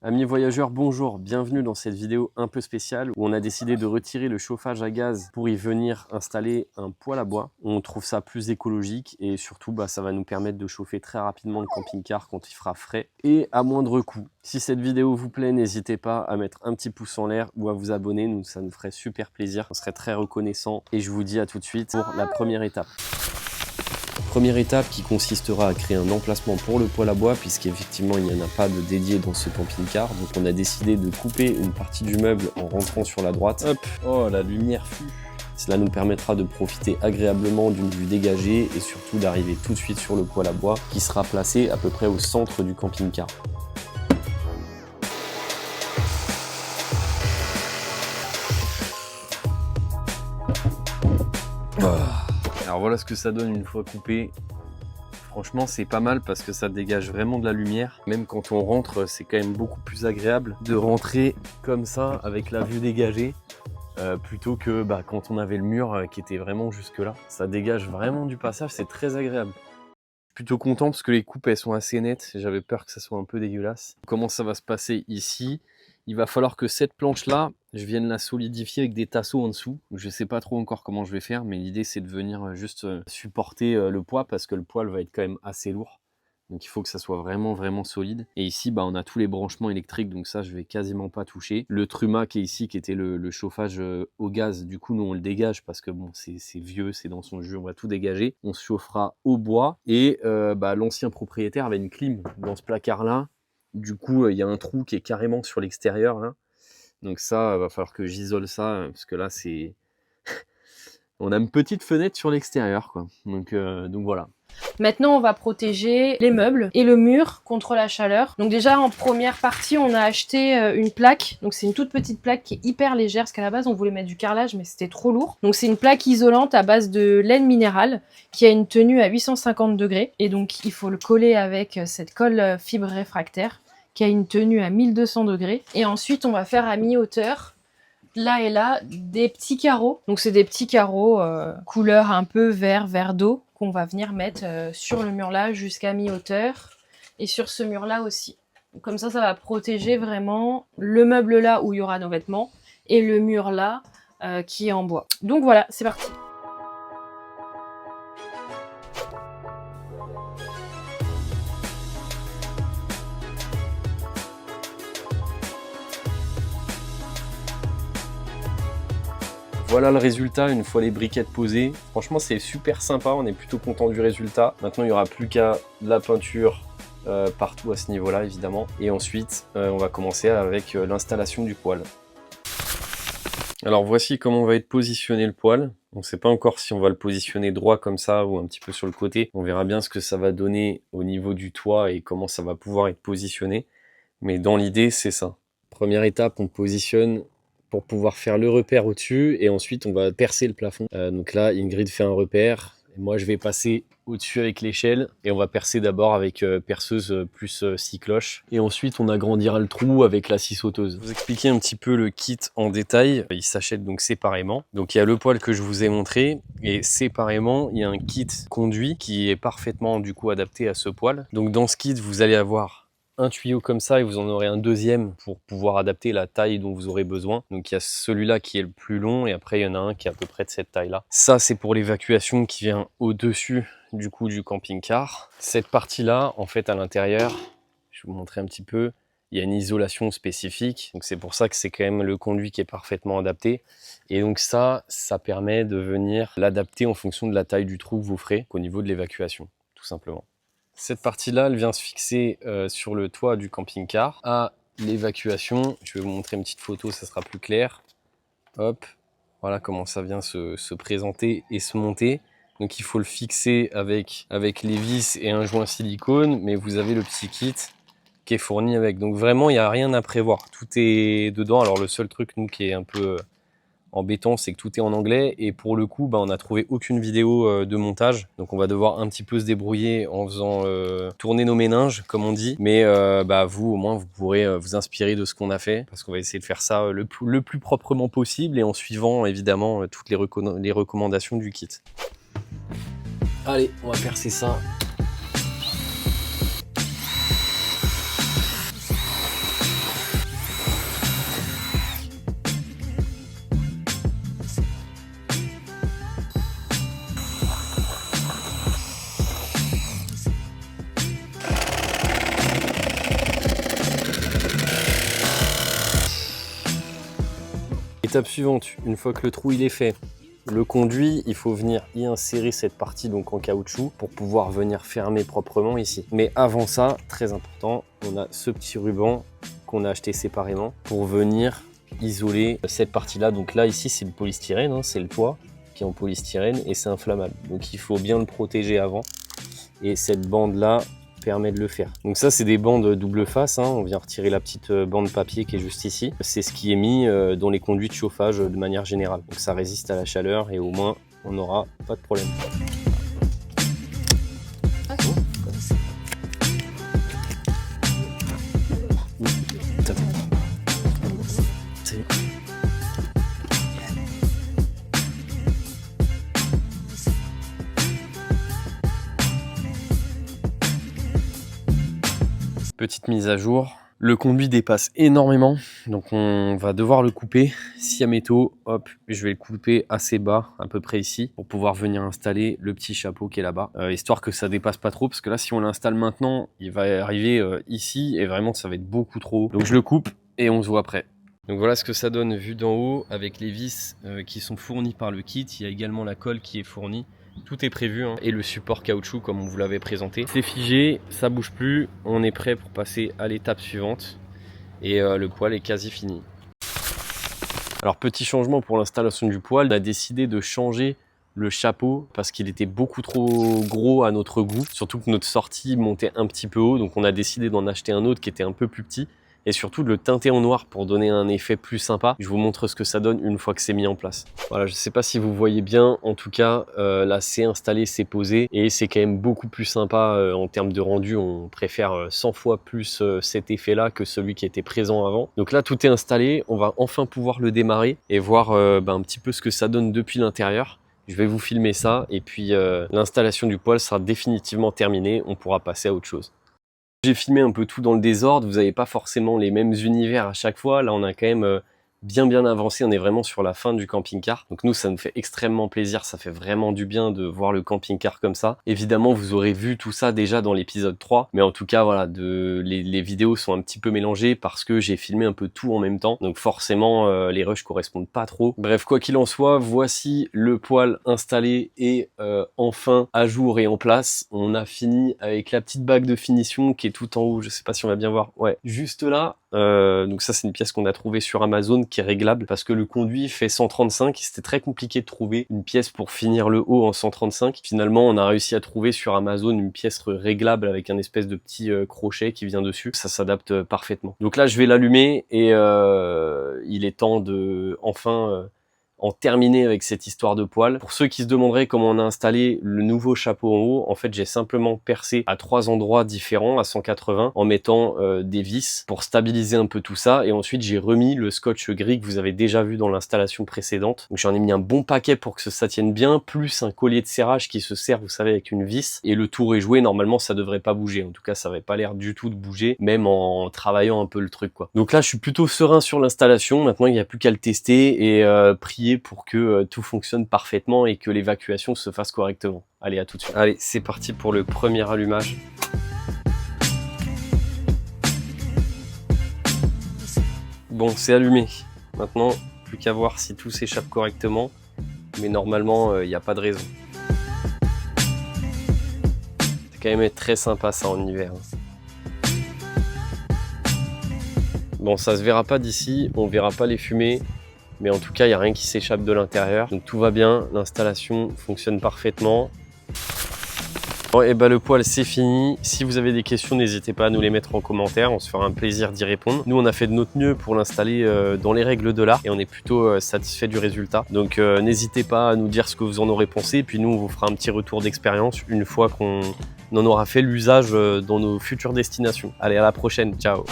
Amis voyageurs, bonjour, bienvenue dans cette vidéo un peu spéciale où on a décidé de retirer le chauffage à gaz pour y venir installer un poêle à bois. On trouve ça plus écologique et surtout ça va nous permettre de chauffer très rapidement le camping-car quand il fera frais et à moindre coût. Si cette vidéo vous plaît, n'hésitez pas à mettre un petit pouce en l'air ou à vous abonner, ça nous ferait super plaisir, on serait très reconnaissant et je vous dis à tout de suite pour la première étape. Première étape qui consistera à créer un emplacement pour le poêle à bois puisqu'effectivement il n'y en a pas de dédié dans ce camping-car. Donc on a décidé de couper une partie du meuble en rentrant sur la droite. Hop, oh la lumière fut. Cela nous permettra de profiter agréablement d'une vue dégagée et surtout d'arriver tout de suite sur le poêle à bois qui sera placé à peu près au centre du camping-car. Alors voilà ce que ça donne une fois coupé. Franchement c'est pas mal parce que ça dégage vraiment de la lumière. Même quand on rentre, c'est quand même beaucoup plus agréable de rentrer comme ça avec la vue dégagée plutôt que quand on avait le mur qui était vraiment jusque là. Ça dégage vraiment du passage, c'est très agréable. Plutôt content parce que les coupes elles sont assez nettes, j'avais peur que ça soit un peu dégueulasse. Comment ça va se passer ici? Il va falloir que cette planche là, je vienne la solidifier avec des tasseaux en dessous. Je sais pas trop encore comment je vais faire, mais l'idée c'est de venir juste supporter le poids parce que le poêle va être quand même assez lourd. Donc il faut que ça soit vraiment solide. Et ici on a tous les branchements électriques, donc ça je vais quasiment pas toucher. Le truma qui est ici, qui était le chauffage au gaz, du coup nous on le dégage parce que bon c'est vieux, c'est dans son jus, on va tout dégager. On se chauffera au bois et l'ancien propriétaire avait une clim dans ce placard là. Du coup il y a un trou qui est carrément sur l'extérieur là. Donc ça va falloir que j'isole ça parce que là c'est... on a une petite fenêtre sur l'extérieur quoi. Donc voilà. Maintenant, on va protéger les meubles et le mur contre la chaleur. Donc déjà, en première partie, on a acheté une plaque. Donc c'est une toute petite plaque qui est hyper légère, parce qu'à la base, on voulait mettre du carrelage, mais c'était trop lourd. Donc c'est une plaque isolante à base de laine minérale qui a une tenue à 850 degrés. Et donc, il faut le coller avec cette colle fibre réfractaire qui a une tenue à 1200 degrés. Et ensuite, on va faire à mi-hauteur, là et là, des petits carreaux. Donc c'est des petits carreaux couleur un peu vert d'eau qu'on va venir mettre sur le mur là jusqu'à mi-hauteur et sur ce mur là aussi. Donc, comme ça va protéger vraiment le meuble là où il y aura nos vêtements et le mur là qui est en bois. Donc voilà, c'est parti. Voilà le résultat une fois les briquettes posées. Franchement c'est super sympa, on est plutôt content du résultat. Maintenant il n'y aura plus qu'à de la peinture partout à ce niveau là évidemment. Et ensuite on va commencer avec l'installation du poêle. Alors voici comment va être positionné le poêle. On ne sait pas encore si on va le positionner droit comme ça ou un petit peu sur le côté. On verra bien ce que ça va donner au niveau du toit et comment ça va pouvoir être positionné. Mais dans l'idée c'est ça. Première étape, on positionne pour pouvoir faire le repère au-dessus et ensuite on va percer le plafond. Donc là Ingrid fait un repère et moi je vais passer au-dessus avec l'échelle et on va percer d'abord avec perceuse plus scie cloche et ensuite on agrandira le trou avec la scie sauteuse. Je vais vous expliquer un petit peu le kit en détail. Il s'achète donc séparément. Donc il y a le poêle que je vous ai montré et séparément il y a un kit conduit qui est parfaitement du coup adapté à ce poêle. Donc dans ce kit vous allez avoir un tuyau comme ça et vous en aurez un deuxième pour pouvoir adapter la taille dont vous aurez besoin. Donc il y a celui-là qui est le plus long et après il y en a un qui est à peu près de cette taille-là. Ça c'est pour l'évacuation qui vient au-dessus du coup du camping-car. Cette partie-là, en fait à l'intérieur, je vais vous montrer un petit peu, il y a une isolation spécifique. Donc c'est pour ça que c'est quand même le conduit qui est parfaitement adapté. Et donc ça permet de venir l'adapter en fonction de la taille du trou que vous ferez au niveau de l'évacuation, tout simplement. Cette partie-là, elle vient se fixer sur le toit du camping-car à l'évacuation. Je vais vous montrer une petite photo, ça sera plus clair. Hop, voilà comment ça vient se présenter et se monter. Donc il faut le fixer avec les vis et un joint silicone, mais vous avez le petit kit qui est fourni avec. Donc vraiment, il n'y a rien à prévoir. Tout est dedans. Alors le seul truc, nous, qui est un peu embêtant, c'est que tout est en anglais et pour le coup on n'a trouvé aucune vidéo de montage, donc on va devoir un petit peu se débrouiller en faisant tourner nos méninges comme on dit, mais vous au moins vous pourrez vous inspirer de ce qu'on a fait parce qu'on va essayer de faire ça le plus proprement possible et en suivant évidemment toutes les recommandations du kit. Allez, on va percer ça. Étape suivante, une fois que le trou il est fait, le conduit, il faut venir y insérer cette partie donc en caoutchouc pour pouvoir venir fermer proprement ici. Mais avant ça, très important, on a ce petit ruban qu'on a acheté séparément pour venir isoler cette partie-là. Donc là, ici, c'est le polystyrène, hein, c'est le toit qui est en polystyrène et c'est inflammable. Donc il faut bien le protéger avant. Et cette bande-là permet de le faire. Donc ça, c'est des bandes double face, hein. On vient retirer la petite bande papier qui est juste ici. C'est ce qui est mis dans les conduits de chauffage de manière générale. Donc ça résiste à la chaleur et au moins, on n'aura pas de problème. Petite mise à jour, le conduit dépasse énormément, donc on va devoir le couper. Si à métaux, hop, je vais le couper assez bas, à peu près ici, pour pouvoir venir installer le petit chapeau qui est là-bas, histoire que ça dépasse pas trop, parce que là, si on l'installe maintenant, il va arriver ici, et vraiment, ça va être beaucoup trop haut. Donc je le coupe, et on se voit après. Donc voilà ce que ça donne vu d'en haut, avec les vis qui sont fournies par le kit. Il y a également la colle qui est fournie. Tout est prévu, hein, et le support caoutchouc comme on vous l'avait présenté. C'est figé, ça bouge plus, on est prêt pour passer à l'étape suivante et le poêle est quasi fini. Alors petit changement pour l'installation du poêle, on a décidé de changer le chapeau parce qu'il était beaucoup trop gros à notre goût, surtout que notre sortie montait un petit peu haut, donc on a décidé d'en acheter un autre qui était un peu plus petit et surtout de le teinter en noir pour donner un effet plus sympa. Je vous montre ce que ça donne une fois que c'est mis en place. Voilà, je ne sais pas si vous voyez bien, en tout cas, là c'est installé, c'est posé et c'est quand même beaucoup plus sympa en termes de rendu. On préfère 100 fois plus cet effet-là que celui qui était présent avant. Donc là, tout est installé, on va enfin pouvoir le démarrer et voir un petit peu ce que ça donne depuis l'intérieur. Je vais vous filmer ça et puis l'installation du poêle sera définitivement terminée, on pourra passer à autre chose. J'ai filmé un peu tout dans le désordre, vous n'avez pas forcément les mêmes univers à chaque fois. Là, on a quand même bien avancé, on est vraiment sur la fin du camping-car. Donc nous, ça nous fait extrêmement plaisir, ça fait vraiment du bien de voir le camping-car comme ça. Évidemment, vous aurez vu tout ça déjà dans l'épisode 3, mais en tout cas, voilà, les vidéos sont un petit peu mélangées parce que j'ai filmé un peu tout en même temps. Donc forcément, les rushs correspondent pas trop. Bref, quoi qu'il en soit, voici le poêle installé et enfin à jour et en place. On a fini avec la petite bague de finition qui est tout en haut, je sais pas si on va bien voir. Ouais, juste là. Donc ça c'est une pièce qu'on a trouvée sur Amazon qui est réglable parce que le conduit fait 135 et c'était très compliqué de trouver une pièce pour finir le haut en 135. Finalement on a réussi à trouver sur Amazon une pièce réglable avec un espèce de petit crochet qui vient dessus. Ça s'adapte parfaitement. Donc là je vais l'allumer et il est temps de enfin en terminer avec cette histoire de poêle. Pour ceux qui se demanderaient comment on a installé le nouveau chapeau en haut, en fait j'ai simplement percé à 3 endroits différents à 180 en mettant des vis pour stabiliser un peu tout ça et ensuite j'ai remis le scotch gris que vous avez déjà vu dans l'installation précédente. Donc j'en ai mis un bon paquet pour que ça tienne bien, plus un collier de serrage qui se serre, vous savez, avec une vis et le tour est joué. Normalement ça devrait pas bouger, en tout cas ça n'avait pas l'air du tout de bouger, même en travaillant un peu le truc quoi. Donc là je suis plutôt serein sur l'installation, maintenant il n'y a plus qu'à le tester et prier pour que tout fonctionne parfaitement et que l'évacuation se fasse correctement. Allez, à tout de suite. Allez, c'est parti pour le premier allumage. Bon, c'est allumé. Maintenant, plus qu'à voir si tout s'échappe correctement. Mais normalement, il n'y a pas de raison. C'est quand même très sympa ça en hiver. Bon, ça se verra pas d'ici, on verra pas les fumées. Mais en tout cas, il n'y a rien qui s'échappe de l'intérieur. Donc tout va bien, l'installation fonctionne parfaitement. Bon, et bah le poêle c'est fini. Si vous avez des questions, n'hésitez pas à nous les mettre en commentaire, on se fera un plaisir d'y répondre. Nous on a fait de notre mieux pour l'installer dans les règles de l'art et on est plutôt satisfait du résultat. Donc n'hésitez pas à nous dire ce que vous en aurez pensé, puis nous on vous fera un petit retour d'expérience une fois qu'on en aura fait l'usage dans nos futures destinations. Allez, à la prochaine, ciao!